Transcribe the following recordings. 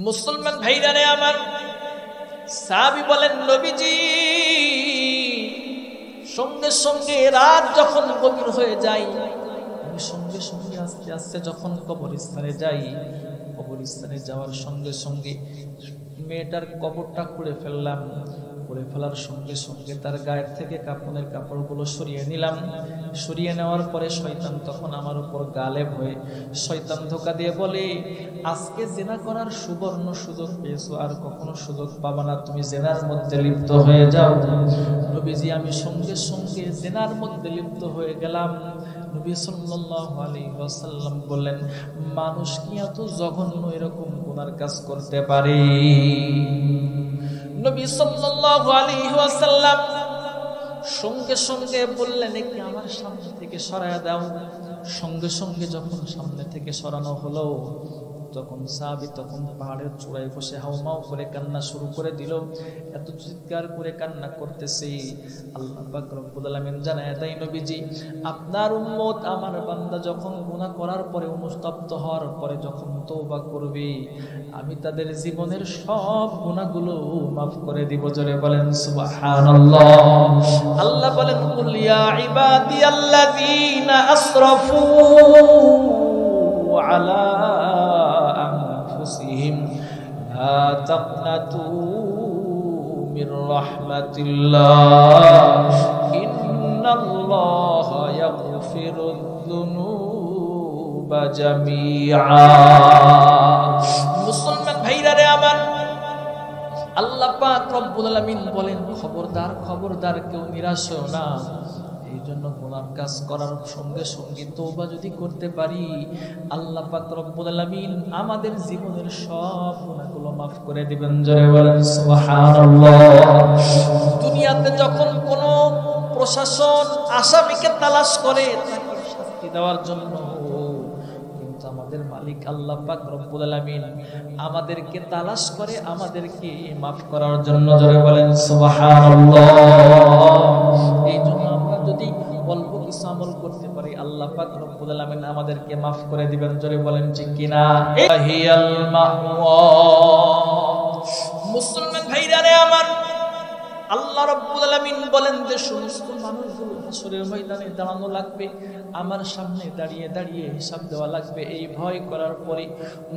মুসলমান ভাইরারে আমার, সাহাবী বলেন নবীজি সঙ্গে সঙ্গে রাত যখন গভীর হয়ে যায়, আমি সঙ্গে সঙ্গে আস্তে আস্তে যখন কবরস্থানে যাই, কবরস্থানে যাওয়ার সঙ্গে সঙ্গে মেয়েটার কবরটা খুঁড়ে ফেললাম। খুঁড়ে ফেলার সঙ্গে সঙ্গে তার গায়ের থেকে কাপড়ের কাপড়গুলো সরিয়ে নিলাম। সরিয়ে নেওয়ার পরে শয়তান তখন আমার উপর গালেব হয়ে শয়তান ধোঁকা দিয়ে বলে, আজকে জেনা করার সুবর্ণ সুযোগ পেয়েছো, আর কখনো সুযোগ পাবা না, তুমি জেনার মধ্যে লিপ্ত হয়ে যাও। নবীজি আমি সঙ্গে সঙ্গে জেনার মধ্যে লিপ্ত হয়ে গেলাম। নবী সাল্লাল্লাহু আলাইহি ওয়াসাল্লাম বললেন, মানুষ কি এত জঘন্য এরকম গুনার কাজ করতে পারে? নবী সাল্লাল্লাহু আলাইহি ওয়াসাল্লাম সঙ্গে সঙ্গে বললেন, একে আমার সামনে থেকে সরায়া দাও। সঙ্গে সঙ্গে যখন সামনে থেকে সরানো হলো, তখন সাহাবী তখন পাহাড়ের চূড়ায় বসে হাউমাউ করে কান্না শুরু করে দিল। এত চিৎকার করে কান্না করতেছে, আল্লাহ পাক রব্বুল আলামিন জানায় দেয়, নবীজি আপনার উম্মত আমার বান্দা যখন গুনাহ করার পরে অনুতপ্ত হওয়ার পরে যখন তওবা করবে, আমি তাদের জীবনের সব গুনাহগুলো মাফ করে দিব। জোরে বলেন সুবহানাল্লাহ। আল্লাহ বলেন, কুল ইয়া ইবাদিয়াল্লাযীনা আসরাফু আলা لا تقنطوا من رحمة الله إن الله يغفر الذنوب جميعا। মুসলমান ভাইরা রে আমার, আল্লাহ পাক রব্বুল আলামিন বলেন, খবরদার খবরদার কেউ নিরাশ হও না। এই জন্য গুনার কাজ করার সঙ্গে সঙ্গে তওবা যদি করতে পারি, আল্লাহ পাক রব্বুল আলামিন আমাদের জীবনের সব গুনাহগুলো মাফ করে দিবেন। জোরে বলেন সুবহানাল্লাহ। দুনিয়াতে যখন কোনো প্রশাসন আসামিকে তালাশ করে তাকে শাস্তি দেওয়ার জন্য, কিন্তু আমাদের মালিক আল্লাহ পাক রব্বুল আলামিন আমাদেরকে তালাশ করে আমাদেরকে মাফ করার জন্য। জোরে বলেন সুবহানাল্লাহ। এই জন্য আমরা যদি অল্প কিছু আমল করতে পারি, আল্লাহ পাক রব্বুল আলামিন আমাদেরকে মাফ করে দিবেন। জোরে বলেন ঠিক কিনা? হিয়াল মাওয়া। মুসলমান ভাইরা রে আমার, আল্লাহ রাব্বুল আলামিন বলেন যে সমস্ত মানুষগুলো হাসরের ময়দানে দাঁড়ানো লাগবে, আমার সামনে দাঁড়িয়ে দাঁড়িয়ে হিসাব দেওয়া লাগবে। এই ভয় করার পরে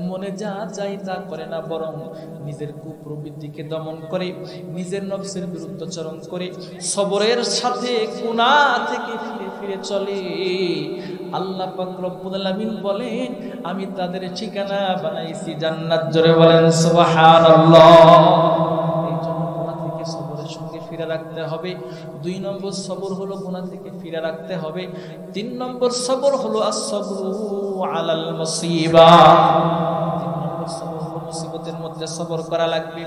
মনে যা চাই তা করে না, বরং নিজের কুপ্রবৃত্তিকে দমন করে, নিজের নফসের বিরুদ্ধাচরণ করে সবরের সাথে গুনাহ থেকে ফিরে ফিরে চলে। আল্লাহ পাক রব্বুল আলামিন বলেন, আমি তাদের ঠিকানা বানাইছি জান্নাত। জোরে বলেন সুবহানাল্লাহ। ফিরে রাখতে হবে। 2 নম্বর সবর হলো গুনাহ থেকে ফিরে রাখতে হবে। 3 নম্বর সবর হলো as-sabru আলাল মুসিবা। 3 নম্বর সবর হলো মুসিবতের মধ্যে সবর করা লাগবে।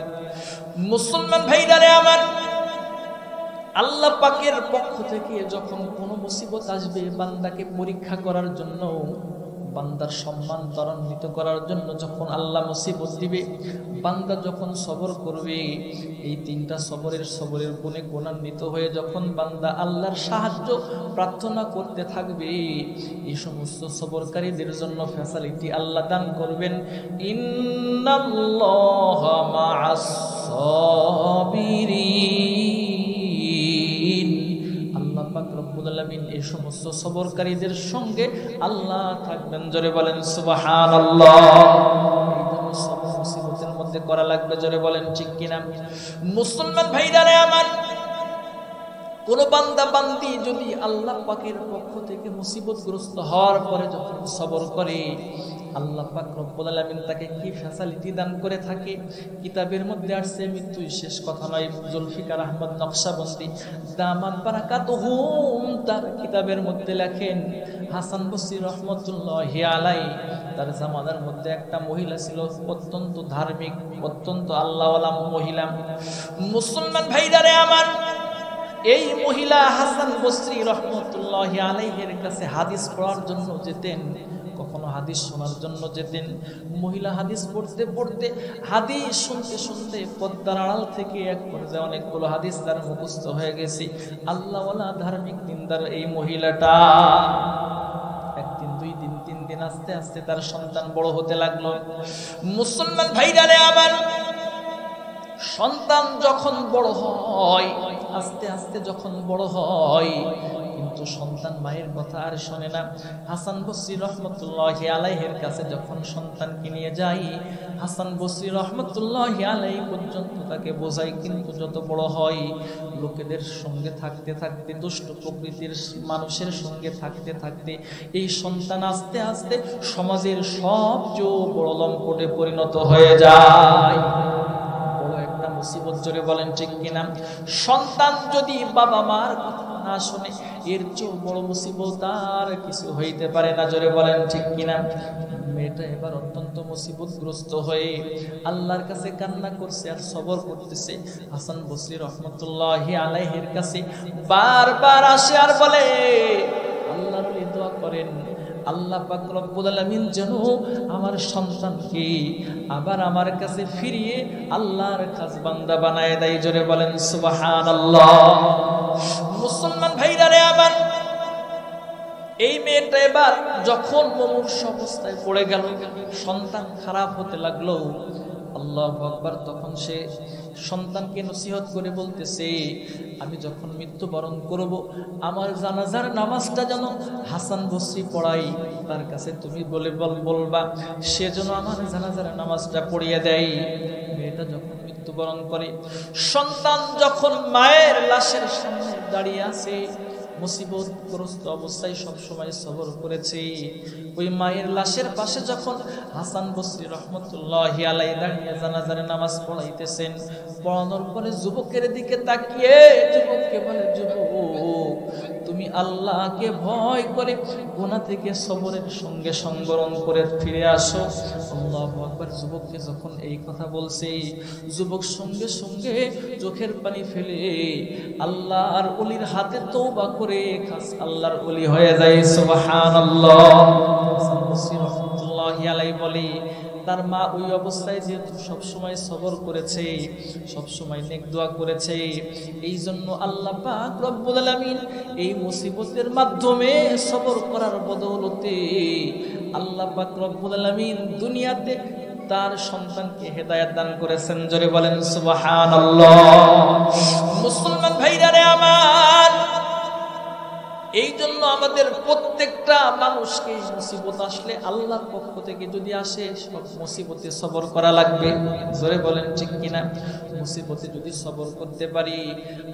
মুসলমান ভাইরা রে আমার, আল্লাহ পাকের পক্ষ থেকে যখন কোনো মুসিবত আসবে, বান্দাকে পরীক্ষা করার জন্য, বান্দার সম্মান ত্বরান্বিত করার জন্য যখন আল্লাহ মুসিবত দিবে, বান্দা যখন সবর করবে, এই 3টা সবরের গুণে গুণান্বিত হয়ে যখন বান্দা আল্লাহর সাহায্য প্রার্থনা করতে থাকবে, এই সমস্ত সবরকারীদের জন্য ফ্যাসিলিটি আল্লাহ দান করবেন। ইন্নাল্লাহা মা'আস সাবিরিন। আল্লাহ পাক রব্বুল আলামিন এই সমস্ত সবরকারীদের সঙ্গে আল্লাহ থাকবেন। জোরে বলেন সুবহানাল্লাহ। এই জন্য সবর মুসিবতের মধ্যে করা লাগবে। জোরে বলেন ঠিক কিনা? মুসলমান ভাইরা রে আমার, কোন বান্দা বান্দি যদি আল্লাহ পাকের পক্ষ থেকে মুসিবতগ্রস্ত হওয়ার পরে যখন সবর করে, আল্লাহ পাক রব্বুল আলামিন তাকে কি ফ্যাসিলিটি দান করে থাকে। কিতাবের মধ্যে আসছে, মৃত্যুই শেষ কথা নয়। জুলফিকার আহমদ নকশবন্দি দামাত বারাকাতুহুম তার কিতাবের মধ্যে লেখেন, হাসান বসরি রহমতুল্লাহি আলাইহি তার জামানার মধ্যে একটা মহিলা ছিল, অত্যন্ত ধার্মিক, অত্যন্ত আল্লাহওয়ালা মহিলা। মুসলমান ভাইরা রে আমার, এই মহিলা হাসান বসরি রহমতুল্লাহি আলাইহির কাছে হাদিস পড়ার জন্য যেতেন, কখনো হাদিস শোনার জন্য যেতেন। মহিলা হাদিস পড়তে পড়তে, হাদিস শুনতে শুনতে পর্দার আড়াল থেকে এক পর্যায়ে অনেকগুলো হাদিস তার মুখস্থ হয়ে গেছে। আল্লাহওয়ালা ধার্মিক দিনদার এই মহিলাটা একদিন 2 দিন 3 দিন একদিন আস্তে আস্তে তার সন্তান বড় হতে লাগলো। মুসলমান ভাইরা রে আমার, সন্তান যখন বড় হয়, আস্তে আস্তে যখন বড় হয়, কিন্তু সন্তান মায়ের কথা আর শোনে না। হাসান বসরি রহমতুল্লাহি আলাইহির কাছে যখন সন্তানকে নিয়ে যাই, হাসান বসরি রহমতুল্লাহি আলাইহি পর্যন্ত তাকে বোঝাই, কিন্তু যত বড় হয়, লোকেদের সঙ্গে থাকতে থাকতে, দুষ্ট প্রকৃতির মানুষের সঙ্গে থাকতে থাকতে এই সন্তান আস্তে আস্তে সমাজের সবচেয়ে বড় লম্পটে পরিণত হয়ে যায়। মুসিবত, জোরে বলেন ঠিক কিনা? সন্তান যদি বাবা মার কথা না শুনে, এর চেয়ে বড় মুসিবত আর কিছু হইতে পারে না, জোরে বলেন ঠিক কিনা? মেয়েটা এবার অত্যন্ত মুসিবতগ্রস্ত হয়ে আল্লাহর কাছে কান্না করছে আর সবর করতেছে। হাসান বসরি রহমতুল্লাহি আলাইহির কাছে বারবার আসে আর বলে, আল্লাহর দোয়া করেন, আল্লাহ পাক রব্বুল আলামিন যেন আমার সন্তানকে আবার আমার কাছে ফিরিয়ে আল্লাহর খাস বান্দা বানায় দেয়, জোরে বলেন সুবহানাল্লাহ। মুসলমান ভাইরা রে আমার, এই মেয়েটা এবার যখন মুমূর্ষু অবস্থায় পড়ে গেল, সন্তান খারাপ হতে লাগলো, আল্লাহু আকবার, তখন সে সন্তানকে নসিহত করে বলতেছে, আমি যখন মৃত্যুবরণ করব, আমার জানাজার নামাজটা যেন হাসান বসরি পড়াই, তার কাছে তুমি বলবা সে যেন আমার জানাজার নামাজটা পড়িয়ে দেয়। মেয়েটা যখন মৃত্যুবরণ করে, সন্তান যখন মায়ের লাশের সামনে দাঁড়িয়ে আছে, মুসিবতগ্রস্ত অবস্থায় সবসময় সবর করেছে, ওই মায়ের লাশের পাশে যখন হাসান বসরি রহমতুল্লাহি আলাইহি দাঁড়িয়ে জানাজার নামাজ পড়াইতেছেন, পড়ানোর পরে যুবকের দিকে তাকিয়ে যুবককে বলে, যুবক, তুমি আল্লাহকে ভয় করে গুনাহ থেকে সবরের সঙ্গে সংবরণ করে ফিরে আসো। আল্লাহু আকবার। যুবককে যখন এই কথা বলছে, যুবক সঙ্গে সঙ্গে চোখের পানি ফেলে আল্লাহর ওলির হাতে তওবা করে খাস আল্লাহর ওলি হয়ে যায়। সুবহানাল্লাহ। রাহমাতুল্লাহি আলাইহি বলি, তার মা ওই অবস্থায় যেহেতু সবসময় সবর করেছে, সবসময় নেক দোয়া করেছে, এই জন্য আল্লাহ পাক রব্বুল আলামিন এই মুসিবতের মাধ্যমে সবর করার বদৌলতে আল্লাহ পাক রব্বুল আলামিন দুনিয়াতে তার সন্তানকে হেদায়েত দান করেছেন। জোরে বলেন সুবহানাল্লাহ। মুসলমান ভাইরা রে আমার, এই জন্য আমাদের প্রত্যেকটা মানুষকে মুসিবত আসলে আল্লাহর পক্ষ থেকে যদি আসে, সব মুসিবতে সবর করা লাগবে। জোরে বলেন ঠিক কিনা? মুসিবতে যদি সবর করতে পারি,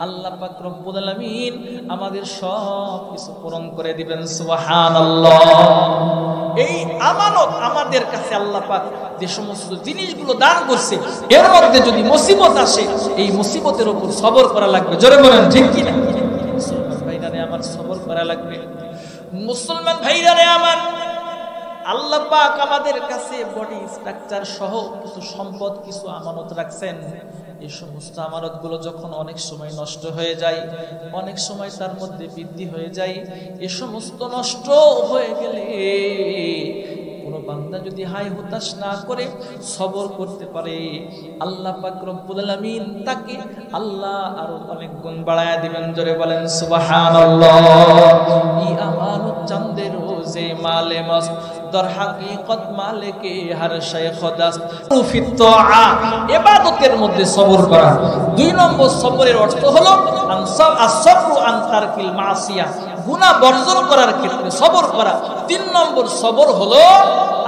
আল্লাহ পাক রব্বুল আলামিন আমাদের সব কিছু পূরণ করে দিবেন। সুবহানাল্লাহ। এই আমানত আমাদের কাছে আল্লাহ পাক যে সমস্ত জিনিসগুলো দান করছে, এর মধ্যে যদি মুসিবত আসে, এই মুসিবতের উপর সবর করা লাগবে। জোরে বলেন ঠিক কিনা? আমার সবর করা লাগবে। মুসলমান ভাইরা রে আমার, আল্লাহ পাক আমাদের কাছে বডি স্ট্রাকচার সহ কিছু সম্পদ, কিছু আমানত রাখছেন। এই সমস্ত আমানতগুলো যখন অনেক সময় নষ্ট হয়ে যায়, অনেক সময় তার মধ্যে বৃদ্ধি হয়ে যায়, এই সমস্ত নষ্ট হয়ে গেলে কোন বান্দা যদি হায় হতাশ না করে সবর করতে পারে, আল্লাহ পাক রব্বুল আলামিন তাকে আল্লাহ আরো অনেক গুণ বাড়ায়া দিবেন। জোরে বলেন সুবহানাল্লাহ। ই আমানত চাঁদে রোজে মালে মস্ত দর হাকিকত মালিকে হর শে খোদাস ফি তাআ, ইবাদতের মধ্যে সবর করা। দুই নম্বর সবরের অর্থ হলো আসবরু আন তারকিল মাসিয়া, গুনাহ বর্জন করার ক্ষেত্রে সবর করা। তিন নম্বর সবর হলো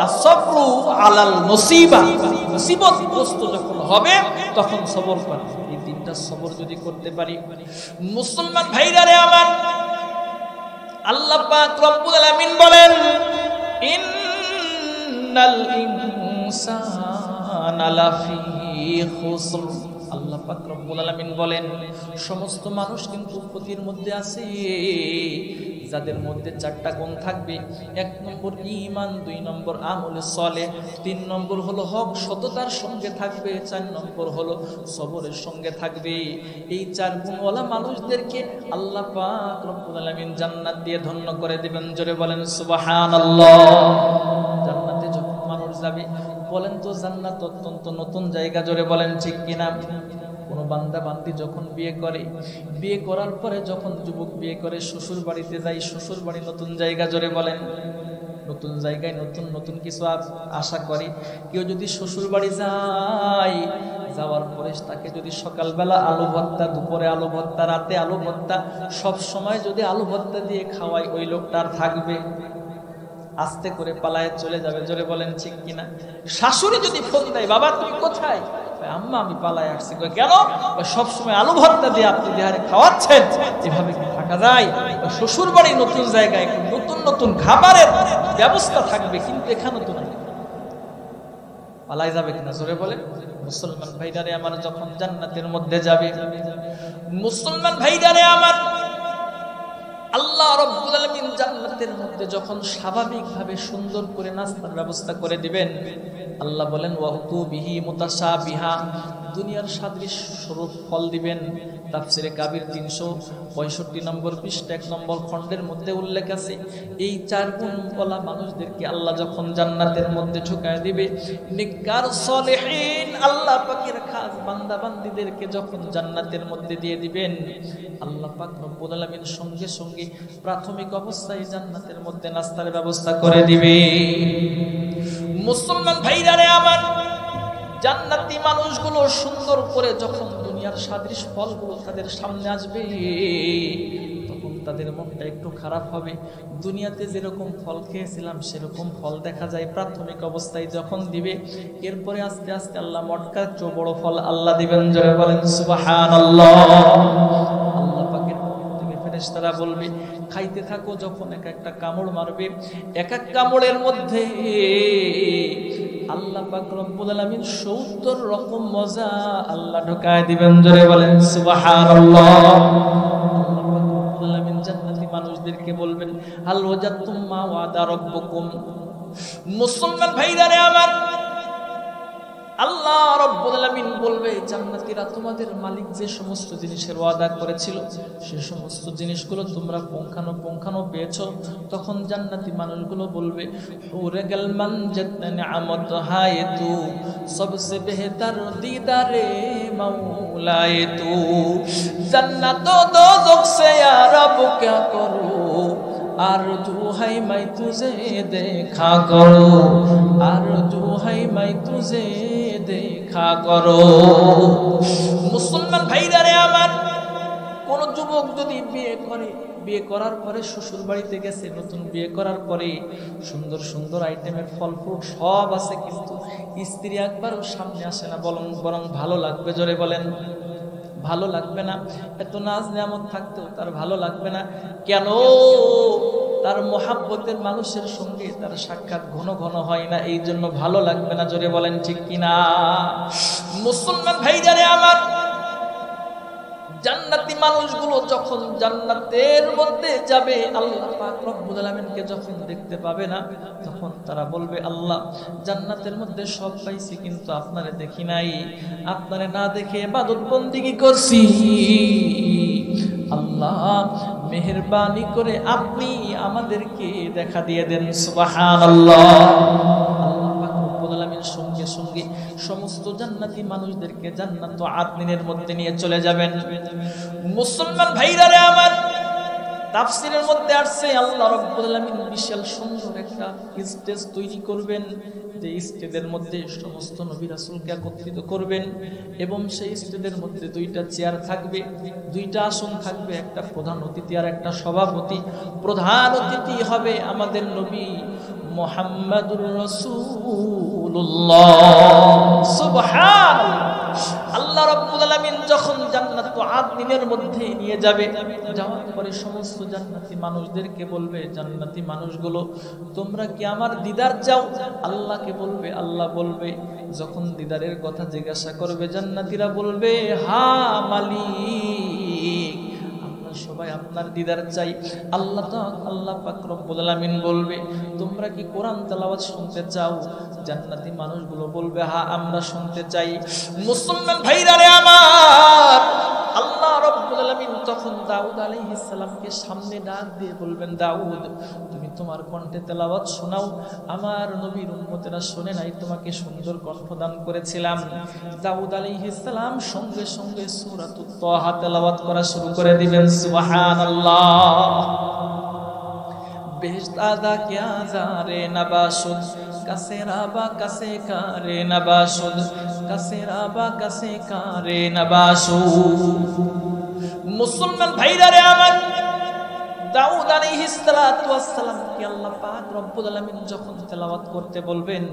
আসবরু আলাল মুসিবা, মুসিবতগ্রস্ত যখন হবে তখন সবর করা। এই তিনটা সবর যদি করতে পারি, মুসলমান ভাইরা রে আমার, আল্লাহ পাক রব্বুল আলামিন বলেন, ইন্নাল ইনসানা লাফি খুসর। আল্লাহ পাক রব্বুল আলামিন বলেন, সমস্ত মানুষ কিন্তু ক্ষতির মধ্যে আছে, যাদের মধ্যে চারটা গুণ থাকবে। এক নম্বর ঈমান, দুই নম্বর আমলে সালেহ, তিন নম্বর হলো হক সততার সঙ্গে থাকবে, চার নম্বর হলো সবরের সঙ্গে থাকবে। এই চার গুণওয়ালা মানুষদেরকে আল্লাহ পাক রব্বুল আলামিন জান্নাত দিয়ে ধন্য করে দিবেন। জোরে বলেন সুবহানাল্লাহ। জান্নাতে যখন মানুষ যাবে, বলেন তো জান্নাত অত্যন্ত নতুন জায়গা। জোরে বলেন ঠিক কিনা? কোন বান্দা বান্দি যখন বিয়ে করে, বিয়ে করার পরে যখন যুবক বিয়ে করে শ্বশুর বাড়িতে যায়, শ্বশুর বাড়ি নতুন জায়গা। জোরে বলেন। নতুন জায়গায় নতুন নতুন কিছু আশা করে। কেউ যদি শ্বশুর বাড়ি যায়, যাওয়ার পরে তাকে যদি সকালবেলা আলু ভর্তা, দুপুরে আলু ভর্তা, রাতে আলু ভর্তা, সব সময় যদি আলু ভর্তা দিয়ে খাওয়াই, ওই লোকটা আর থাকবে? আস্তে করে পালায় চলে যাবে। জোরে বলেন ঠিক কিনা? শাশুড়ি যদি ফোন দেয়, বাবা তুমি কোথায়? আম্মা আমি পালায় আসছি। কেন? সব সময় আলু ভর্তা দিয়ে আপনি দেহারে খাওয়াচ্ছেন, এভাবে কি থাকা যায়? শ্বশুর বাড়ি নতুন জায়গায় নতুন নতুন খাবারের ব্যবস্থা থাকবে, কিন্তু এখানে তো নাই। পালায় যাবে কিনা? জোরে বলেন। মুসলমান ভাইরারে আমার, যখন জান্নাতের মধ্যে যাবে, মুসলমান ভাইরারে আমার, আল্লাহ রাব্বুল আলামিন জান্নাতের মধ্যে যখন স্বাভাবিকভাবে সুন্দর করে নাস্তার ব্যবস্থা করে দিবেন, আল্লাহ বলেন ওয়াতু বিহি মুতাশাবিহা, দুনিয়ার সাদৃশ্য স্বরূপ ফল দিবেন। তাফসিরে কাবির 365 নম্বর পৃষ্ঠা 1 নম্বর খণ্ডের মধ্যে উল্লেখ আছে, এই 4 গুণওয়ালা মানুষদেরকে আল্লাহ যখন জান্নাতের মধ্যে ঢুকায় দিবে, নেককার সলিহিন আল্লাহ পাকের খাস বান্দা বান্দীদেরকে যখন জান্নাতের মধ্যে দিয়ে দিবেন, আল্লাহ পাক রব্বুল আলামিন সঙ্গে সঙ্গে প্রাথমিক অবস্থায় জান্নাতের মধ্যে নাস্তার ব্যবস্থা করে দিবে। মুসলমান ভাইরারে আমার, জান্নাতি মানুষগুলো সুন্দর করে যখন দুনিয়ার সাদৃশ ফলগুলো তাদের সামনে আসবে, তখন তাদের মনটা একটু খারাপ হবে। দুনিয়াতে যেরকম ফল খেয়েছিলাম সেরকম ফল দেখা যায় প্রাথমিক অবস্থায় যখন দিবে, এরপরে আস্তে আস্তে আল্লাহ মটকার চেয়ে বড় ফল আল্লাহ দিবেন। জোরে বলেন সুবহানাল্লাহ। আল্লাহ পাকের পক্ষ থেকে ফেরেশতারা বলবে, খাইতে থাকো। যখন এক একটা কামড় মারবে, এক এক কামড়ের মধ্যে আল্লাহ পাক রব্বুল আলামিন 70 রকম মজা আল্লাহ ঢোকায় দিবেন। জোরে বলেন সুবহানাল্লাহ। আল্লাহ পাক রব্বুল আলামিন জান্নাতি মানুষদেরকে বলবেন, হাল ওয়াজাতুম মা ওয়াদা রাব্বুকুম। মুসলমান ভাইরারে আমার, আল্লাহ রাব্বুল আলামিন বলবে, জান্নাতীরা তোমাদের মালিক যে সমস্ত জিনিসের ওয়াদা করেছিল সে সমস্ত জিনিসগুলো তোমরা পুঙ্খানো পেয়েছো। তখন জান্নাতি মানুষগুলো বলবে, হুরে গেল মান জিতনে নিয়ামত হায় তু, সবসে বেহতর দীদারে মৌলায়ে তু, জান্নাত ও দোজখ সে ইয়া রব क्या करूं, आरज़ू है मैं तुझे देखा करो, आरज़ू है मैं तुझे देखा करो। মুসলমান ভাইরারে আমার, কোন যুবক যদি বিয়ে করে, বিয়ে করার পরে শ্বশুর বাড়িতে গেছে, নতুন বিয়ে করার পরে সুন্দর সুন্দর আইটেমের ফল ফ্রুট সব আছে, কিন্তু স্ত্রী একবারও সামনে আসে না, বরং ভালো লাগবে। জোরে বলেন ভালো লাগবে না। এত নাজ নিয়ামত থাকতেও তার ভালো লাগবে না। কেন? তার মহাব্বতের মানুষের সঙ্গে তার সাক্ষাৎ ঘন ঘন হয় না, এই জন্য ভালো লাগবে না। জোরে বলেন ঠিক কিনা? মুসলমান ভাইজারে আমার, জান্নাতি মানুষগুলো যখন জান্নাতের মধ্যে যাবে, আল্লাহ পাক রব্বুল আলামিনকে যখন দেখতে পাবে না, তখন তারা বলবে, আল্লাহ জান্নাতের মধ্যে সব পাইছি, কিন্তু আপনারে দেখি নাই, আপনারে না দেখে ইবাদত বন্দেগী করছি। আল্লাহ মেহেরবানি করে আপনি আমাদেরকে দেখা দিয়ে দেন। সুবহানাল্লাহ। আল্লাহ পাক রব্বুল আলামিন সঙ্গে সঙ্গে সমস্ত জান্নাতি মানুষদেরকে জান্নাত আদনিনের মধ্যে নিয়ে চলে যাবেন। মুসলমান ভাইরারে আমার, তাফসীরের মধ্যে আসছে আল্লাহ রাব্বুল আলামিন বিশাল সুন্দর একটা স্টেজ তৈরি করবেন, যে স্টেজের মধ্যে সমস্ত নবী রাসূলকে একত্রিত করবেন, এবং সেই স্টেজের মধ্যে 2টা চেয়ার থাকবে, 2টা আসন থাকবে, একটা প্রধান অতিথি আর একটা সভাপতি। প্রধান অতিথি হবে আমাদের নবী মুহাম্মাদুর রাসূলুল্লাহ। সুবহানাল্লাহ। আল্লাহ রাব্বুল আলামিন যখন জান্নাত আদনিনের মধ্যে নিয়ে যাবে, যাওয়ার পরে সমস্ত জান্নাতি মানুষদেরকে বলবে, জান্নাতি মানুষগুলো তোমরা কি আমার দিদার চাও? আল্লাহকে বলবে, আল্লাহ বলবে, যখন দিদারের কথা জিজ্ঞাসা করবে, জান্নাতীরা বলবে, হ্যাঁ মালিক, সবাই আপনার দিদার চাই। আল্লাহ পাক রব্বুল আলামিন বলবে, তোমরা কি কোরআন তেলাওয়াত শুনতে চাও? জান্নাতি মানুষগুলো বলবে, হ্যাঁ আমরা শুনতে চাই। মুসলমান ভাইরারে আমার, আল্লাহ রাব্বুল আলামিন তখন দাউদ আলাইহিস সালামকে সামনে ডাক দিয়ে বলবেন, দাউদ তুমি তোমার কণ্ঠে তেলাওয়াত শোনাও, আমার নবীর উম্মতেরা শুনে নাই, তোমাকে সুন্দর কণ্ঠ দান করেছিলাম। দাউদ আলাইহিস সালাম সঙ্গে সঙ্গে সূরাতুত তাহা তেলাওয়াত করা শুরু করে দিবেন। সুবহানাল্লাহ। বেহেশত আদা কিয়া জারে নবাসুদ কাছে রাবা কাছে কারে নবাসুদ কাছে রাবা কাছে কারে নবাসুদ। মুসলমান ভাইরা রে আমার, দাউদ আলাইহিস সালাতু ওয়াস সালাম কি আল্লাহ পাক রব্বুল আলামিন যখন তেলাওয়াত করতে বলবেন,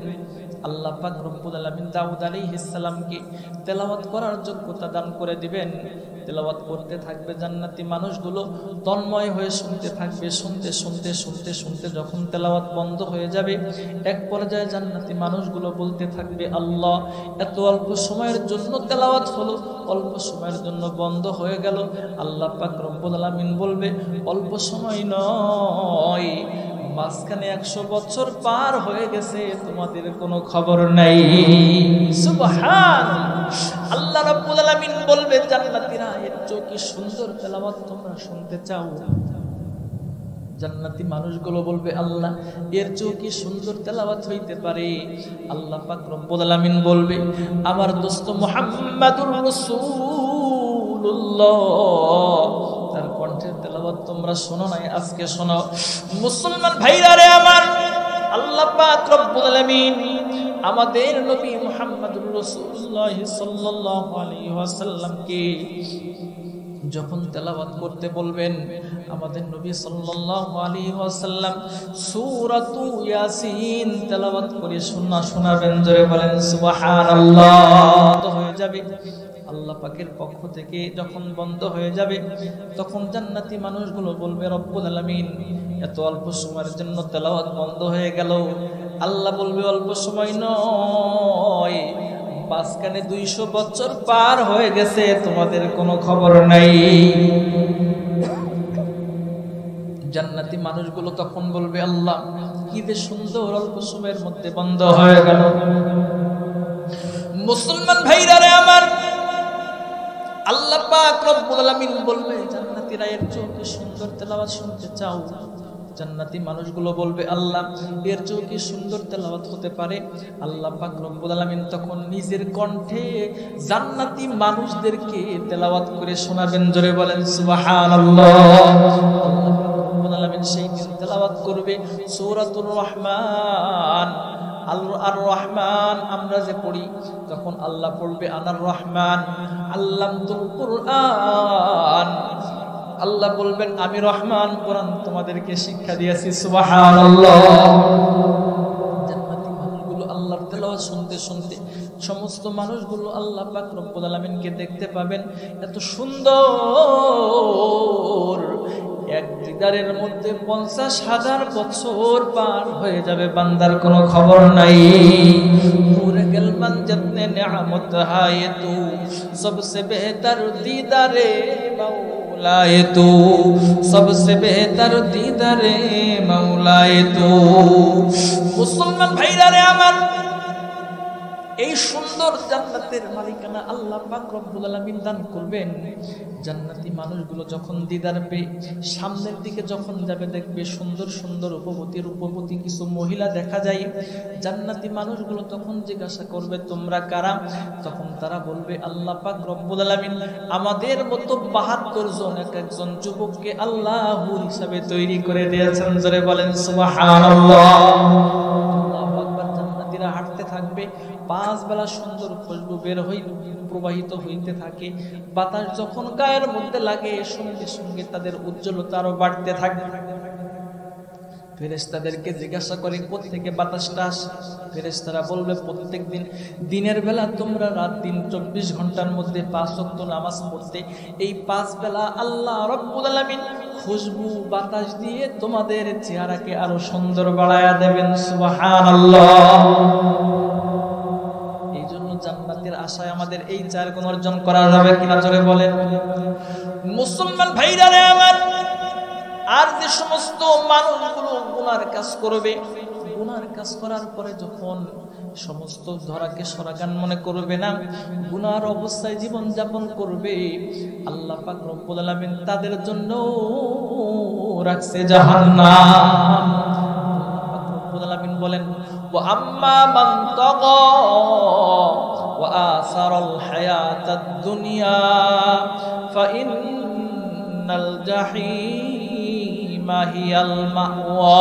আল্লাহ পাক রব্বুল আলামিন দাউদ আলাইহিস সালামকে তেলাওয়াত করার যোগ্যতা দান করে দিবেন। তেলাওয়াত করতে থাকবে, জান্নাতি মানুষগুলো তন্ময় হয়ে শুনতে থাকবে। শুনতে শুনতে শুনতে শুনতে যখন তেলাওয়াত বন্ধ হয়ে যাবে, এক পর্যায়ে জান্নাতি মানুষগুলো বলতে থাকবে, আল্লাহ এত অল্প সময়ের জন্য তেলাওয়াত হলো, অল্প সময়ের জন্য বন্ধ হয়ে গেল। আল্লাহ পাক রব্বুল আলামিন বলবে, অল্প সময় নয়, মাঝখানে 100 বছর পার হয়ে গেছে, তোমাদের কোনো খবর নাই। সুবহানাল্লাহ। আল্লাহ রাব্বুল আলামিন বলবে, জান্নাতীরা এর চেয়ে কি সুন্দর তেলাওয়াত তোমরা শুনতে চাও? জান্নাতি মানুষগুলো বলবে, আল্লাহ এর চেয়ে কি সুন্দর তেলাওয়াত হইতে পারে? আল্লাহ পাক রব্বুল আলামিন বলবে, আমার দোস্ত মুহাম্মাদুর রাসূলুল্লাহ তার কণ্ঠের তেলাওয়াত তোমরা শোনো নাই, আজকে শোনো। মুসলমান ভাইরা রে আমার, আল্লাহ পাক রব্বুল আলামিন আমাদের নবী মুহাম্মদুর রাসূলুল্লাহ সাল্লাল্লাহু আলাইহি ওয়াসাল্লামকে যখন তেলাওয়াত করতে বলবেন, আমাদের নবী সাল্লাল্লাহু আলাইহি ওয়াসাল্লাম সূরাতু ইয়াসিন তেলাওয়াত করে শোনাবেন। জোরে বলেন সুবহানাল্লাহ। হয়ে যাবে আল্লাহ পাকের পক্ষ থেকে, যখন বন্ধ হয়ে যাবে তখন জান্নাতি মানুষগুলো বলবে, রব্বুল আলামিন এত অল্প সময়ের জন্য তেলাওয়াত বন্ধ হয়ে গেল। আল্লাহ বলবে, অল্প সময় নয়, মাঝখানে 200 বছর পার হয়ে গেছে, তোমাদের কোনো খবর নাই। জান্নাতি মানুষগুলো তখন বলবে, আল্লাহ কি যে সুন্দর, অল্প সময়ের মধ্যে বন্ধ হয়ে গেল। মুসলমান ভাইরা রে আমার, আল্লাহ পাক রব্বুল আলামিন বলবে, জান্নাতীরা এর চেয়ে কি সুন্দর তেলাওয়াত শুনতে চাও? জান্নাতি মানুষগুলো বলবে, আল্লাহ এর চেয়ে কি সুন্দর তেলাওয়াত হতে পারে? আল্লাহ পাক রব্বুল আলামিন তখন নিজের কণ্ঠে জান্নাতি মানুষদেরকে তেলাওয়াত করে শোনাবেন। জোরে বলেন সুবহানাল্লাহ। আল্লাহ পাক রব্বুল আলামিন সেই দিন তেলাওয়াত করবে সূরাতুর রহমান। আর রহমান আমরা যে পড়ি, তখন আল্লাহ পড়বে, আনার রহমান আল্লামতুল কুরআন। আল্লাহ বলবেন, আমি রহমান, কোরআন তোমাদেরকে শিক্ষা দিয়েছি। সুবহানাল্লাহ। জান্নাতি মানুষগুলো আল্লাহর তেলাওয়াত শুনতে শুনতে সমস্ত মানুষগুলো আল্লাহ পাক রব্বুল আলামিনকে দেখতে পাবেন। এত সুন্দর, এক দিদারের মধ্যে 50,000 বছর পার হয়ে যাবে, বান্দার কোনো খবর নাই। পুরে গেল মান জতনে নিয়ামত হায় তু, সবসে বেহতর দিদারে मौलाए तू, सबसे बेहतर दीदारे मौलाए तू। मुसलमान भाईरा रे आमार, এই সুন্দর জান্নাতের মালিকানা আল্লাহ পাক রব্বুল আলামিন দান করবেন। জান্নাতি মানুষগুলো যখন দিদার পেয়ে সামনের দিকে যখন যাবে, দেখবে সুন্দর সুন্দর রূপবতী কিছু মহিলা দেখা যায়। জান্নাতি মানুষগুলো তখন জিজ্ঞাসা করবে, তোমরা কারা? তখন তারা বলবে, আল্লাহ পাক রব্বুল আলামিন আমাদের মতো 72 জন একজন যুবককে আল্লাহ হুর হিসাবে তৈরি করে দিয়েছেন। জোরে বলেন সুবহানাল্লাহ। আল্লাহু আকবার। জান্নাতীরা হাঁটতে থাকবে, 5 বেলা সুন্দর খুশবু বের প্রবাহিত হইতে থাকে। বাতাস যখন গায়ের মধ্যে লাগে, সঙ্গে সঙ্গে তাদের উজ্জ্বলতা আরো বাড়তে থাকে। ফেরেশতাদেরকে জিজ্ঞাসা করে, কোত্থেকে বাতাসটা আসে? ফেরেশতারা বলবে, প্রত্যেক দিন দিনের বেলা তোমরা রাত দিন 24 ঘন্টার মধ্যে 5 ওয়াক্ত নামাজ পড়তে, এই 5 বেলা আল্লাহ রব্বুল আলামিন খুশবু বাতাস দিয়ে তোমাদের চেহারাকে আরো সুন্দর বাড়ায়া দেবেন। সুবহানাল্লাহ। এই জন্য জান্নাতের আশায় আমাদের এই 4 গুণ অর্জন করা যাবে কিনা, জোরে বলেন। মুসলমান ভাইরা রে আমার, আর যে সমস্ত মানুষগুলো গুনার কাজ করবে, গুনার কাজ করার পরে যখন সমস্ত ধরাকে সরাগান মনে করবে না, গুনার অবস্থায় জীবন যাপন করবে, আল্লাহ পাক রব্বুল আলামিন তাদের জন্য রাখছে জাহান্নাম। আল্লাহ পাক রব্বুল আলামিন বলেন, ওয়া আম্মা মান তাগা ওয়া আসারাল হায়াতাদ দুনিয়া ফাইন্নাল জাহিম মাহিয়াল মাওয়া।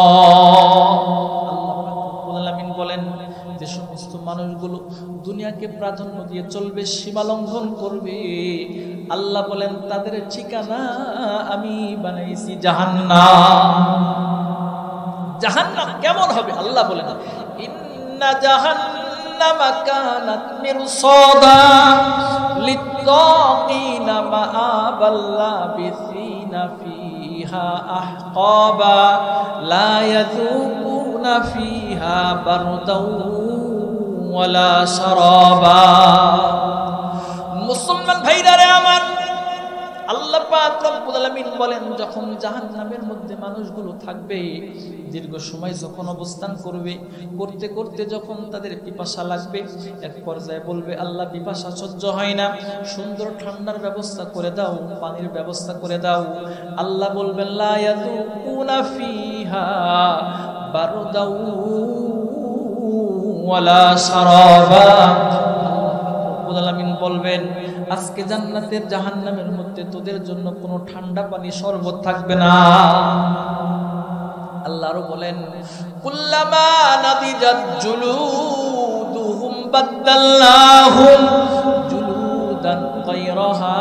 আল্লাহ রাব্বুল আলামিন বলেন যে সমস্ত মানুষগুলো দুনিয়াকে প্রাধান্য দিয়ে চলবে, সীমা লঙ্ঘন করবে, আল্লাহ বলেন তাদের ঠিকানা আমি বানাইছি জাহান্নাম। জাহান্নাম কেমন হবে আল্লাহ বলেন, ইন্না জাহান্নামা কানাত মিরসাদা লিত্তাকিনা মাআবাল লাবিসিনা ফিহা আহকাবা লা ইয়াযুকুনা ফিহা বারদাও ওয়ালা শারাবা। মুসলমান ভাইরা রে আমার, আল্লাহ পাক রব্বুল আলামিন বলেন যখন জাহান্নামের মধ্যে মানুষগুলো থাকবে, দীর্ঘ সময় যখন অবস্থান করবে, করতে করতে যখন তাদের পিপাসা লাগবে, এক পর্যায়ে বলবে আল্লাহ পিপাসা সহ্য হয় না, সুন্দর ঠান্ডার ব্যবস্থা করে দাও, পানির ব্যবস্থা করে দাও। আল্লাহ বলবেন লা ইয়াযুকুনা ফিহা বারদাও ওয়ালা শারাবা। রব্বুল আলামিন বলবেন আজকে জান্নাতের জাহান্নামের মধ্যে তোদের জন্য কোনো ঠান্ডা পানি শরবত থাকবে না। আল্লাহ আরো বলেন কুল্লামা নাদিজাত জুলুদুহুম বাদদালনাহুম জুলুদান গায়রাহা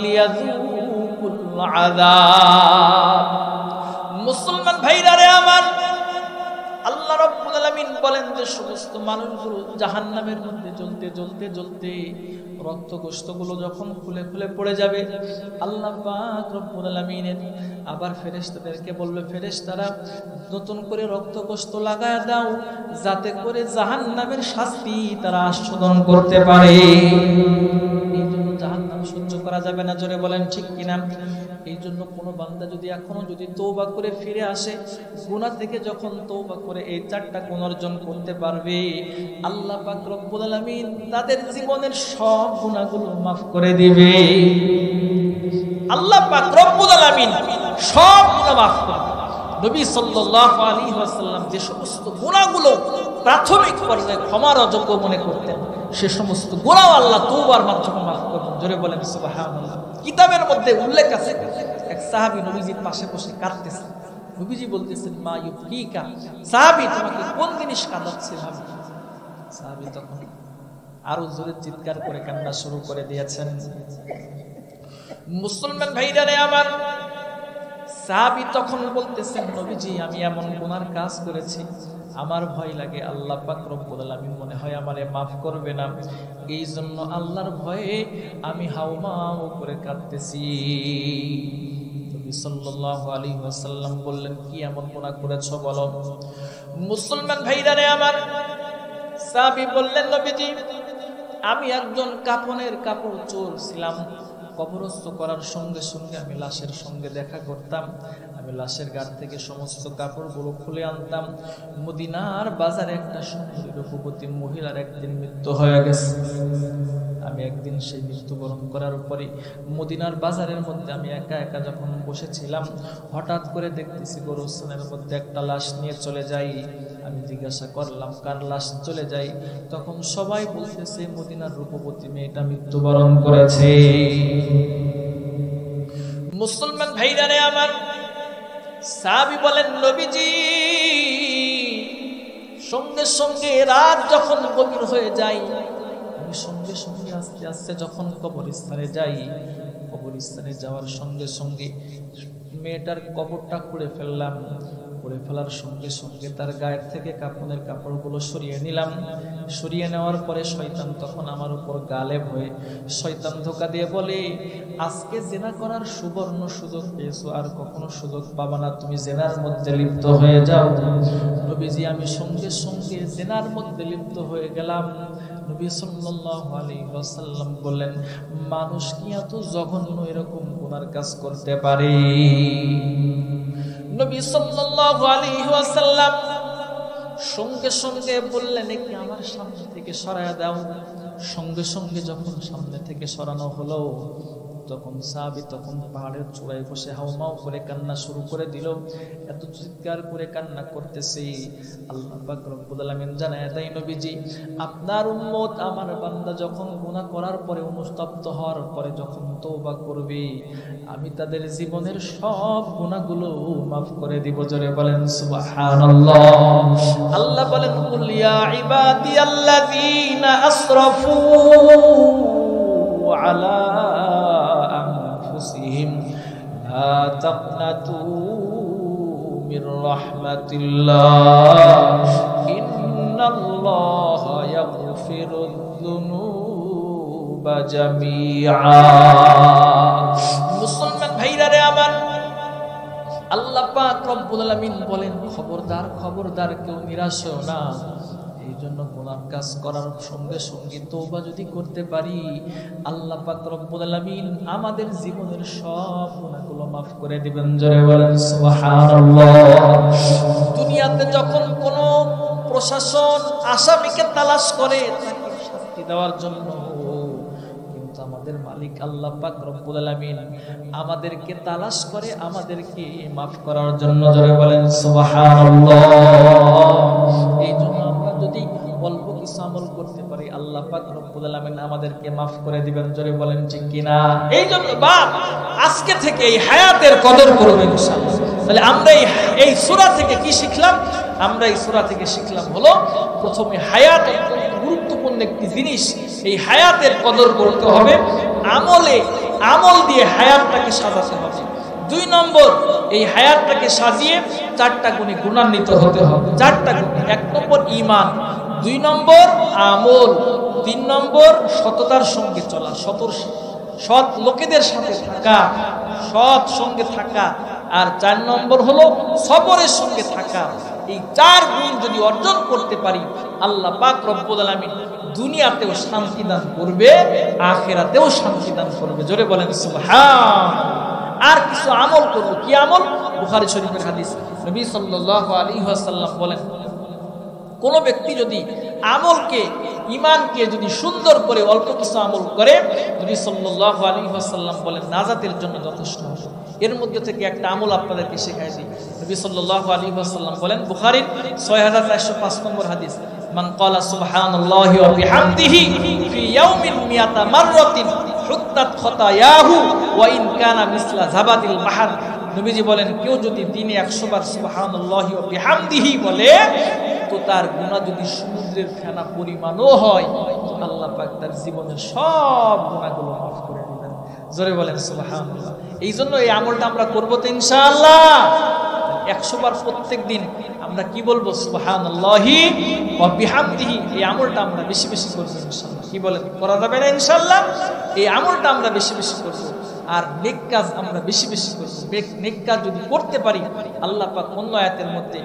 লিয়াযুকুল আযাব। মুসলমান ভাইরা রে আমার, আল্লাহ রাব্বুল আলামিন বলেন যে সমস্ত মানুষগুলো জাহান্নামের মধ্যে জ্বলতে জ্বলতে জ্বলতে রক্তকোষ্ঠগুলো যখন খুলে খুলে পড়ে যাবে, আল্লাহ পাক রব্বুল আলামিন আবার ফেরেশতাদেরকে বলবে ফেরেশতারা নতুন করে রক্তকোষ্ঠ লাগায় দাও, যাতে করে জাহান্নামের শাস্তি তারা আস্বাদন করতে পারে। এই জন্য জাহান্নাম সহ্য করা যাবে না, জোরে বলেন ঠিক কিনা? এই জন্য কোনো বান্দা যদি এখনো যদি তওবা করে ফিরে আসে, গুনাহ থেকে যখন তওবা করে এই 4টা গুণ অর্জন করতে পারবে, আল্লাহ পাক রব্বুল আলামিন তাদের জীবনের সব গুনাহগুলো মাফ করে দিবে। আল্লাহ পাক রব্বুল আলামিন সব গুনাহ মাফ করে দিবে। নবী সাল্লাল্লাহু আলাইহি ওয়াসাল্লাম যে সমস্ত গুনাহগুলো প্রাথমিক পর্যায়ে ক্ষমার অযোগ্য মনে করতেন, সে সমস্ত গুনাহ আল্লাহ তওবার মাধ্যমে মাফ করবেন। জোরে বলেন সুবহানাল্লাহ। কিতাবের মধ্যে উল্লেখ আছে, এক সাহাবী নবীজির পাশে বসে কাঁদতেছেন, নবীজি বলতেছেন মা ইউবকিকা, সাহাবী তোমাকে কোন জিনিস কাঁদাচ্ছে? ভাবি সাহাবী তখন আরো জোরে চিৎকার করে কান্না শুরু করে দিয়েছেন। মুসলমান ভাইরা রে আমার, সাহাবী তখন বলতেছেন নবীজি আমি এমন গুনার কাজ করেছি, আমার ভয় লাগে আল্লাহ পাক রব্বুল আলামিন মনে হয় আমারে মাফ করবে না, এই জন্য আল্লাহর ভয়ে আমি হাউমাউ করে কাঁদতেছি। নবী সাল্লাল্লাহু আলাইহি ওয়াসাল্লাম বললেন কি এমন গুনাহ করেছো বলো? মুসলমান ভাইরা রে আমার, সাহাবী বললেন নবীজি আমি একজন কাফনের কাপড় চোর ছিলাম, কবরস্থ করার সঙ্গে সঙ্গে আমি লাশের সঙ্গে দেখা করতাম, আমি লাশের গাড় থেকে সমস্ত কাপড়গুলো খুলে আনতাম। মদিনার বাজারে একটা সুন্দরী রূপবতী মহিলার একদিন মৃত্যু হয়ে গেছে, আমি একদিন সেই মৃত্যুবরণ করার পরে মদিনার বাজারের মধ্যে আমি একা একা যখন বসেছিলাম, হঠাৎ করে দেখতেছি গোরস্থানের মধ্যে একটা লাশ নিয়ে চলে যাই। আমি জিজ্ঞাসা করলাম কার লাশ? চলে যাই, তখন সবাই বলতেছে মদিনার রূপবতী মেয়েটা মৃত্যুবরণ করেছে। মুসলমান ভাইরা রে আমার, সাহাবী বলেন নবীজি সঙ্গে সঙ্গে রাত যখন গভীর হয়ে যায়, আমি সঙ্গে সঙ্গে আস্তে আস্তে যখন কবরস্থানে যাই, কবরস্থানে যাওয়ার সঙ্গে সঙ্গে মেয়েটার কবরটা খুঁড়ে ফেললাম, খুঁড়ে ফেলার সঙ্গে সঙ্গে তার গায়ের থেকে কাফনের কাপড়গুলো সরিয়ে নিলাম। সরিয়ে নেওয়ার পরে শয়তান তখন আমার উপর গালেব হয়ে শয়তান ধোঁকা দিয়ে বলে আজকে জেনা করার সুবর্ণ সুযোগ পেয়েছো, আর কখনো সুযোগ পাবা না, তুমি জেনার মধ্যে লিপ্ত হয়ে যাও। নবীজি আমি সঙ্গে সঙ্গে জেনার মধ্যে লিপ্ত হয়ে গেলাম। নবী সাল্লাল্লাহু আলাইহি ওয়াসাল্লাম বললেন মানুষ কি এত জঘন্য এরকম গুনার কাজ করতে পারে? নবী সাল্লাল্লাহু আলাইহি ওয়াসাল্লাম সঙ্গে সঙ্গে বললেন কি আমার সামনে থেকে সরায়া দাও। সঙ্গে সঙ্গে যখন সামনে থেকে সরানো হলো, তখন সাহাবী তখন পাহাড়ের চূড়ায় বসে হাউমাউ করে কান্না শুরু করে দিল, এত চিৎকার করে কান্না করতেছে। আল্লাহ পাক রব্বুল আলামিন জানায় দেয়, নবীজি আপনার উম্মত আমার বান্দা যখন গুনাহ করার পরে অনুতপ্ত হওয়ার পরে যখন তওবা করবে, আমি তাদের জীবনের সব গুনাহগুলো মাফ করে দিব। জোরে বলেন সুবহানাল্লাহ। আল্লাহ বলেন, কুল ইয়া ইবাদিয়াল্লাযীনা আসরাফু আলা আনফুসিহিম লা তাকনাতু মির রাহমাতিল্লাহ ইন্নাল্লাহা ইয়াগফিরুয যুনুবা জামিআ। মুসলমান ভাইরা রে আমার, আল্লাহ পাক রব্বুল আলামিন বলেন, খবরদার খবরদার কেউ নিরাশ হও না। এই জন্য গুনাহ কাজ করার সঙ্গে সঙ্গে তওবা যদি করতে পারি, আল্লাহ পাক রব্বুল আলামিন আমাদের জীবনের সব গুনাহগুলো maaf করে দিবেন। জোরে বলেন সুবহানাল্লাহ। দুনিয়াতে যখন কোনো প্রশাসন আসামিকে তালাশ করে তাকে শাস্তি দেওয়ার জন্য, আমাদের মালিক আল্লাহ পাক রব্বুল আলামিন আমাদেরকে তালাশ করে আমাদেরকে maaf করার জন্য। জোরে বলেন সুবহানাল্লাহ। এই জন্য আমরা যদি অল্প কিছু আমল করতে পারি, আল্লাহ পাক রব্বুল আলামিন আমাদেরকে maaf করে দিবেন। জোরে বলেন ঠিক কি না? এই জন্য বাপ আজকে থেকে এই হায়াতের কদর করবেন ইনশাআল্লাহ। তাহলে আমরা এই সূরা থেকে কি শিখলাম? আমরা এই সূরা থেকে শিখলাম হলো, প্রথমে হায়াত গুরুত্বপূর্ণ একটি জিনিস, এই হায়াতের কদর করতে হবে, আমল দিয়ে হায়াতটাকে সাজাতে হবে। 2 নম্বর, এই হায়াতটাকে সাজিয়ে 4টা গুণে গুণান্বিত হতে হবে। 4টা গুণ, 1 নম্বর ঈমান, 2 নম্বর আমল, 3 নম্বর সততার সঙ্গে চলা, সৎ লোকেদের সাথে থাকা, সৎ সঙ্গে থাকা, আর 4 নম্বর হলো সবরের সঙ্গে থাকা। এই 4 গুণ যদি অর্জন করতে পারি, আল্লাহ পাক রব্বুল আলামিন দুনিয়াতেও শান্তি দান করবে, আখিরাতেও শান্তি দান করবে। জোরে বলেন সুবহানাল্লাহ। আর কিছু আমল করব। কি আমল? বুখারী শরীফের হাদিস, নবী সাল্লাল্লাহু আলাইহি ওয়াসাল্লাম বলেন, কোন ব্যক্তি যদি আমলকে, ঈমানকে যদি সুন্দর করে অল্প কিছু আমল করে, নবী সাল্লাল্লাহু আলাইহি ওয়াসাল্লাম বলেন নাজাতের জন্য যথেষ্ট হবে। এর মধ্যে থেকে একটা আমল আপনাদেরকে শেখাই দিই। নবী সাল্লাল্লাহু আলাইহি ওয়াসাল্লাম বলেন, বুখারীর 6405 নম্বর হাদিস, মান ক্বালা সুবহানাল্লাহি ওয়া বিহামদিহি ফি ইয়াউমিন মিয়াতা মাররাতিন হুত্তাত খাতায়াহু ওয়া ইন কানা মিসলা যাবাদিল বাহর। নবীজি বলেন, কেউ যদি দিনে 100 বার সুবহানাল্লাহি ওয়া বিহামদিহি বলে, তো তার গুনাহ যদি সমুদ্রের ফেনা পরিমাণও হয়, তো আল্লাহ পাক তার জীবনের সব গুনাহগুলো maaf করে দিবেন। জোরে বলেন সুবহানাল্লাহ। এই জন্য এই আমলটা আমরা করব তো ইনশাআল্লাহ। 100 বার প্রত্যেক দিন আমরা কি বলবো? সুবহানাল্লাহি ওয়া বিহামদিহি। এই আমলটা আমরা বেশি বেশি করব ইনশাআল্লাহ। কি বলেন, করা যাবে না ইনশাআল্লাহ? এই আমলটা আমরা বেশি বেশি করব, আর নেক কাজ আমরা বেশি বেশি করব। নেক কাজ যদি করতে পারি, আল্লাহ পাক অন্য আয়াতের মধ্যে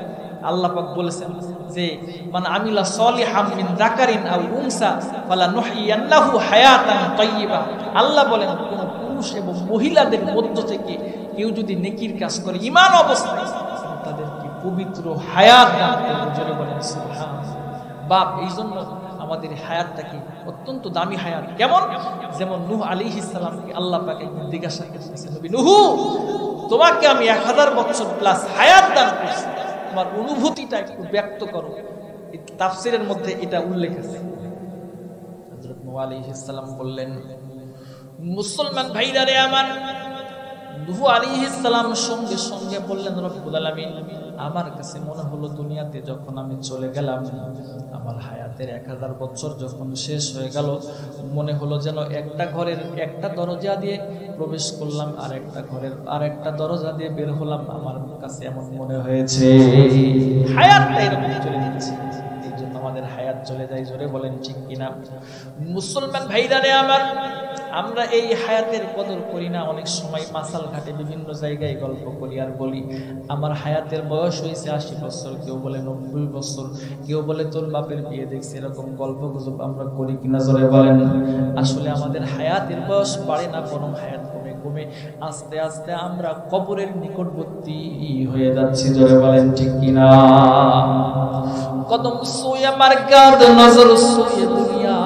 আল্লাহ পাক বলেছেন যে, মান আমিলা সলিহাম মিন যাকারিন আও উনসা ফালানুহইয়ান্নাহু হায়াতান তাইয়্যিবা। আল্লাহ বলেন, কোন পুরুষ এবং মহিলাদের মধ্য থেকে কেউ যদি নেকির কাজ করে ঈমান অবস্থায়, তাদেরকে পবিত্র হায়াত দান করবে। জোরে বলেন সুবহানাল্লাহ। বাপ এই জন্য আমাদের হায়াতটাকে অত্যন্ত দামি হায়াত। কেমন? যেমন নূহ আলাইহিস সালামকে আল্লাহ পাক একদিন জিজ্ঞাসা করেছেন, নবী নূহ, তোমাকে আমি 1000 বছর প্লাস হায়াত দান করেছি, তোমার অনুভূতিটা একটু ব্যক্ত করো। এই তাফসীরের মধ্যে এটা উল্লেখ আছে। হযরত নূহ আলাইহিস সালাম বললেন, মুসলমান ভাইরা রে আমার, নূহ আলাইহিস সালাম সঙ্গে সঙ্গে বললেন, রব্বুল আলামিন, আমার কাছে মনে হলো দুনিয়াতে যখন আমি চলে গেলাম, আমার হায়াতের 1000 বছর যখন শেষ হয়ে গেল, মনে হলো যেন একটা ঘরের একটা দরজা দিয়ে প্রবেশ করলাম, আর একটা ঘরের আরেকটা দরজা দিয়ে বের হলাম। আমার কাছে এমন মনে হয়েছে হায়াতটা এরকম চলে যাচ্ছে। এই জন্য আমাদের হায়াত চলে যায়। জোরে বলেন ঠিক কিনা? মুসলমান ভাইরা রে আমার, আমরা এই হায়াতের কদর করি না। অনেক সময় মাসাল ঘাটে বিভিন্ন জায়গায় গল্প করি আর বলি, আমার হায়াতের বয়স হয়েছে 80 বছর, কেউ বলে 90 বছর, কেউ বলে তোর বাপের বিয়ে দেখছে। এরকম গল্প গুজব আমরা করি কিনা? জোরে বলেন। আসলে আমাদের হায়াতের বয়স বাড়ে না, বরং হায়াত কমে কমে আস্তে আস্তে আমরা কবরের নিকটবর্তী হয়ে যাচ্ছি। জোরে বলেন ঠিক কিনা? কদম সোয়া মারকাদ নজর সোয়া দুনিয়া,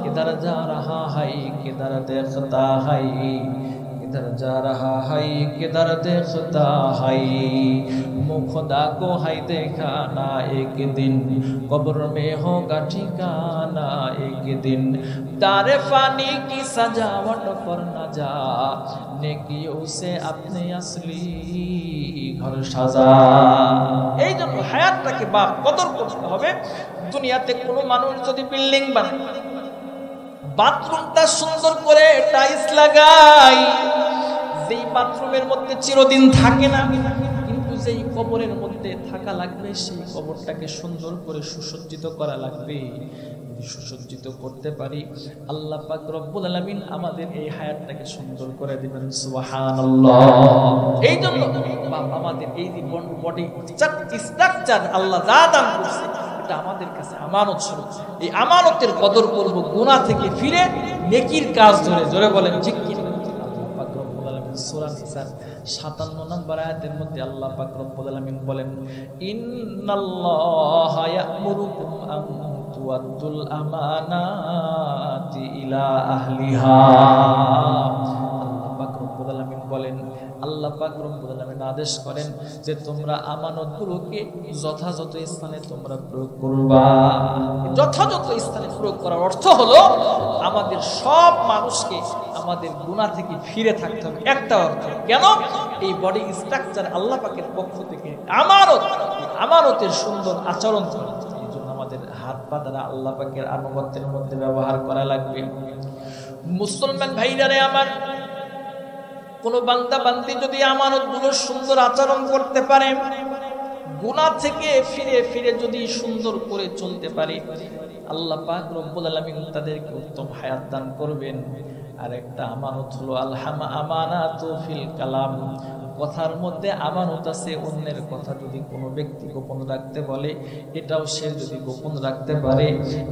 ইধার जा रहा है किधर देखता है किधर जा रहा है किधर देखता है मुँह खुदा को है देखा ना एक दिन कब्र में होगा ठिकाना एक दिन तारे फानी की सजावट पर न जा नेकियों से अपने असली घर সাজা। এই জন্য হায়াতটাকে বা কদর করতে হবে। দুনিয়াতে কোনো মানুষ যদি বিল্ডিং বানায় বাথরুমটা সুন্দর করে টাইলস লাগাই, যেই বাথরুমের মধ্যে চিরদিন থাকে না, কিন্তু যেই কবরের মধ্যে থাকা লাগবে সেই কবরটাকে সুন্দর করে সুসজ্জিত করা লাগবে। সুসজ্জিত করতে পারি আল্লাহ পাক রব্বুল আলামিন আমাদের এই হায়াতটাকে সুন্দর করে দিবেন সুবহানাল্লাহ। এই জন্য আমাদের এই বডি স্ট্রাকচার আল্লাহ যা দান করছে এটা আমাদের কাছে আমানত স্বরূপ। এই আমানতের কদর করব গুনাহ থেকে ফিরে নেকির কাজ ধরে। জোরে বলেন ঠিক কি? আল্লাহ পাক রব্বুল আলামিন সূরা নিসার 57 নম্বর আয়াতের মধ্যে আল্লাহ পাক রব্বুল আলামিন বলেন ইন্নাল্লাহা ইয়া'মুরুকুম আন তুআদ্দুল আমানাতি ইলা আহলিহা। আল্লাহ পাক রব্বুল আলামিন বলেন, আল্লাহ পাক রব্বুল আলামিন আদেশ করেন যে তোমরা আমানতগুলোকে যথাযথ স্থানে তোমরা প্রয়োগ করবা। যথাযথ স্থানে প্রয়োগ করার অর্থ হলো আমাদের সব মানুষকে আমাদের গুনাহ থেকে ফিরে থাকতে হবে। একটা অর্থ কেন? এই বডি স্ট্রাকচার আল্লাহ পাকের পক্ষ থেকে আমানত, আমানতের সুন্দর আচরণ করা। এই জন্য আমাদের হাত পা দ্বারা আল্লাহ পাকের আনুগত্যের মধ্যে ব্যবহার করা লাগবে। মুসলমান ভাইরারে আমার, কোন বান্দা বান্দি যদি আমানতগুলো সুন্দর আচরণ করতে পারে, গুনাহ থেকে ফিরে ফিরে যদি সুন্দর করে চলতে পারে, আল্লাহ পাক রব্বুল আলামিন তাদেরকে উত্তম হায়াত দান করবেন। আর একটা আমানত হলো আমানাতু ফিল কালাম, কথার মধ্যে আমানত আছে। অন্যের কথা যদি কোনো ব্যক্তি গোপন রাখতে বলে, এটাও সে যদি গোপন রাখতে পারে।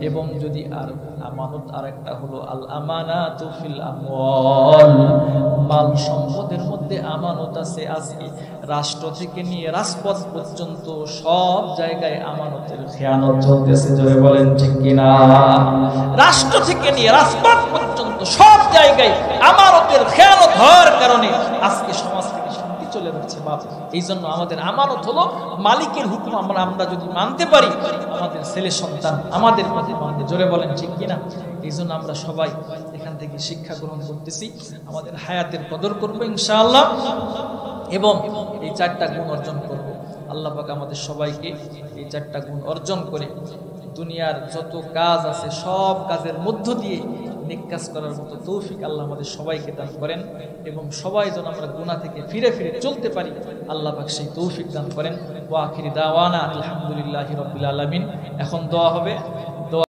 এবং যদি আর আমানত আর একটা হলো আল আমানাতু ফিল আমওয়াল, মাল সম্পদের মধ্যে আমানত আছে। আজকে রাষ্ট্র থেকে নিয়ে রাজপথ পর্যন্ত সব জায়গায় আমানতের খেয়ানত চলতেছে। জোরে বলেন ঠিক কিনা? রাষ্ট্র থেকে নিয়ে রাজপথ পর্যন্ত সব জায়গায় আমানতের খেয়ানত হওয়ার কারণে আজকে সমাজ থেকে শান্তি চলে যাচ্ছে। বাপ, এই জন্য আমাদের আমানত হলো মালিকের হুকুম আমরা যদি মানতে পারি, আমাদের ছেলে সন্তান আমাদের কথা মানবে। জোরে বলেন ঠিক কিনা? এই জন্য আমরা সবাই এখান থেকে শিক্ষা গ্রহণ করতেছি, আমাদের হায়াতের কদর করবো ইনশাআল্লাহ, এবং এই 4টা গুণ অর্জন করব। আল্লাহ পাক আমাদের সবাইকে এই 4টা গুণ অর্জন করে দুনিয়ার যত কাজ আছে সব কাজের মধ্য দিয়ে নেক কাজ করার মতো তৌফিক আল্লাহ আমাদের সবাইকে দান করেন, এবং সবাই যেন আমরা গুনাহ থেকে ফিরে ফিরে চলতে পারি আল্লাহ পাক সেই তৌফিক দান করেন। ওয়া আখিরি দাওয়ানা আলহামদুলিল্লাহি রাব্বিল আলামিন। এখন দোয়া হবে।